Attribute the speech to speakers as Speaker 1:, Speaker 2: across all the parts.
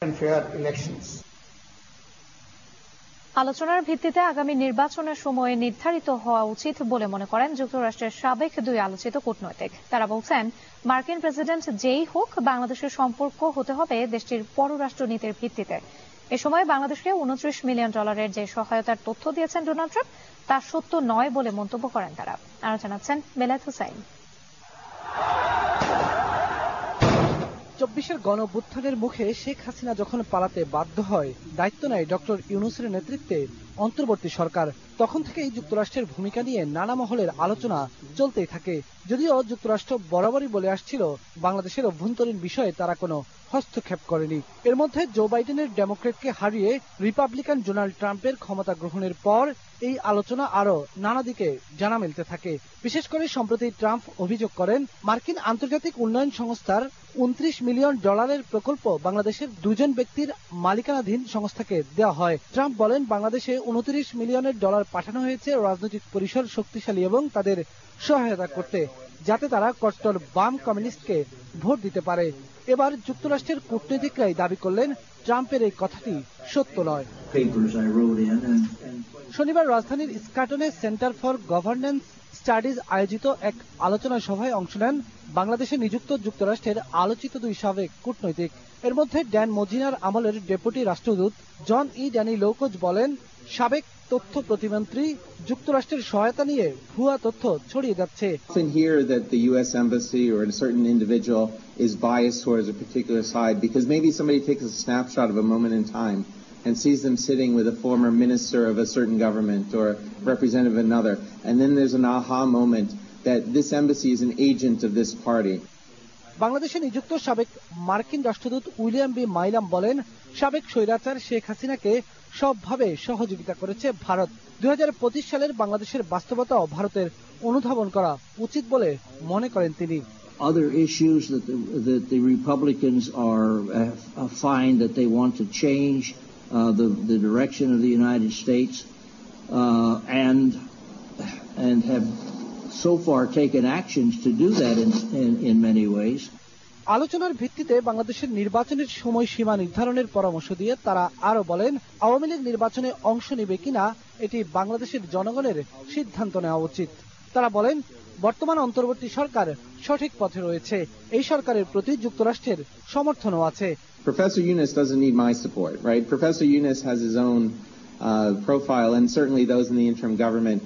Speaker 1: and fair elections.
Speaker 2: আলোচনার ভিত্তিতে আগামী নির্বাচনের সময়ে নির্ধারিত হওয়া উচিত বলে মনে করেন যুক্তরাষ্ট্রের সাবেক দুই আলোচিত কূটনৈতিক। তারা বলছেন, মার্কিন প্রেসিডেন্ট যেই হোক, বাংলাদেশের সম্পর্ক হতে হবে দেশটির পররাষ্ট্র নীতির ভিত্তিতে। এ সময় বাংলাদেশকে $29 মিলিয়ন যে সহায়তার তথ্য দিয়েছেন ডোনাল্ড ট্রাম্প, তা সত্য নয় বলে মন্তব্য করেন তারা। আরো জানাচ্ছেন বেলায়েত হোসাইন।
Speaker 3: 24-এর গণঅভ্যুত্থানের মুখে শেখ হাসিনা যখন পালাতে বাধ্য হয়, দায়িত্ব নেয় ডক্টর ইউনূসের নেতৃত্বে অন্তর্বর্তী সরকার। তখন থেকেই যুক্তরাষ্ট্রের ভূমিকা নিয়ে নানা মহলের আলোচনা চলতেই থাকে। যদিও যুক্তরাষ্ট্র বরাবরই বলে আসছিল, বাংলাদেশের অভ্যন্তরীণ বিষয়ে তারা কোনো হস্তক্ষেপ করেনি। এর মধ্যে জো বাইডেনের ডেমোক্রেটকে হারিয়ে রিপাবলিকান ডোনাল্ড ট্রাম্পের ক্ষমতা গ্রহণের পর এই আলোচনা আরো নানা দিকে জানা মিলতে থাকে। বিশেষ করে সম্প্রতি ট্রাম্প অভিযোগ করেন, মার্কিন আন্তর্জাতিক উন্নয়ন সংস্থার $29 মিলিয়ন প্রকল্প বাংলাদেশের দুজন ব্যক্তির মালিকানাধীন সংস্থাকে দেওয়া হয়। ট্রাম্প বলেন, বাংলাদেশে $29 মিলিয়ন পাঠানো হয়েছে রাজনৈতিক পরিসর শক্তিশালী এবং তাদের সহায়তা করতে, যাতে তারা কট্টর বাম কমিউনিস্টকে ভোট দিতে পারে। এবার যুক্তরাষ্ট্রের কূটনীতিকরাই দাবি করলেন, ট্রাম্পের এই কথাটি সত্য নয়। শনিবার রাজধানীর স্কাটনে সেন্টার ফর গভর্নেন্স স্টাডিজ আয়োজিত এক আলোচনা সভায় অংশ নেন বাংলাদেশে নিযুক্ত যুক্তরাষ্ট্রের আলোচিত দুই সাবেক কূটনৈতিক। এর মধ্যে ড্যান মজিনার আমলের ডেপুটি রাষ্ট্রদূত জন ড্যানি লৌকজ বলেন, সাবেক তথ্য প্রতিমন্ত্রী যুক্তরাষ্ট্রের সহায়তা নিয়ে ভুয়া তথ্য ছড়িয়ে যাচ্ছে।
Speaker 4: Often hear that the U.S. embassy or a certain individual is biased towards a particular side because maybe somebody takes a snapshot of a moment in time and sees them sitting with a former minister of a certain government or representative of another, and then there's an aha moment that this embassy is an agent of this party.
Speaker 3: বাংলাদেশে নিযুক্ত সাবেক মার্কিন রাষ্ট্রদূত William B Milam বলেন, সাবেক স্বৈরাচার শেখ হাসিনাকে সবভাবে সহযোগিতা করেছে ভারত। 2025 সালের বাংলাদেশের বাস্তবতাও ভারতের অনুধাবন করা উচিত বলে মনে করেন তিনি।
Speaker 5: Other issues that the Republicans are find that they want to change the direction of the United States and have so far taken actions to do that in many ways.
Speaker 3: আলোচনার ভিত্তিতে বাংলাদেশের নির্বাচনের সময়সীমা নির্ধারণের পরামর্শ দিয়ে তারা আরো বলেন, আওয়ামী লীগ নির্বাচনে অংশ নেবে কিনা এটি বাংলাদেশের জনগণের সিদ্ধান্ত নেওয়া উচিত। তারা বলেন, বর্তমান অন্তর্বর্তী সরকার সঠিক পথে রয়েছে, এই সরকারের প্রতি যুক্তরাষ্ট্রের সমর্থনও আছে।
Speaker 4: Professor Yunus doesn't need my support, right? Professor Yunus has his own profile, and certainly those in the interim government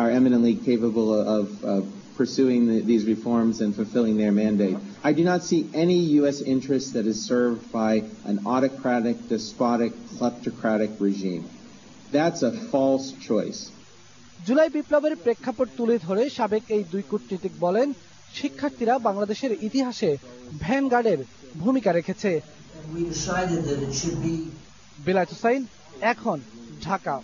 Speaker 4: are eminently capable of pursuing these reforms and fulfilling their mandate. I do not see any U.S. interest that is served by an autocratic, despotic, kleptocratic regime. That's a false choice.
Speaker 3: July বিপ্লবের প্রেক্ষাপট তুলে ধরে সাবেক এই দুই কূটনীতিক বলেন, শিক্ষার্থীরা বাংলাদেশের ইতিহাসে ভ্যানগার্ডের ভূমিকা রেখেছে। বেলায়েত হোসাইন, এখন, ঢাকা।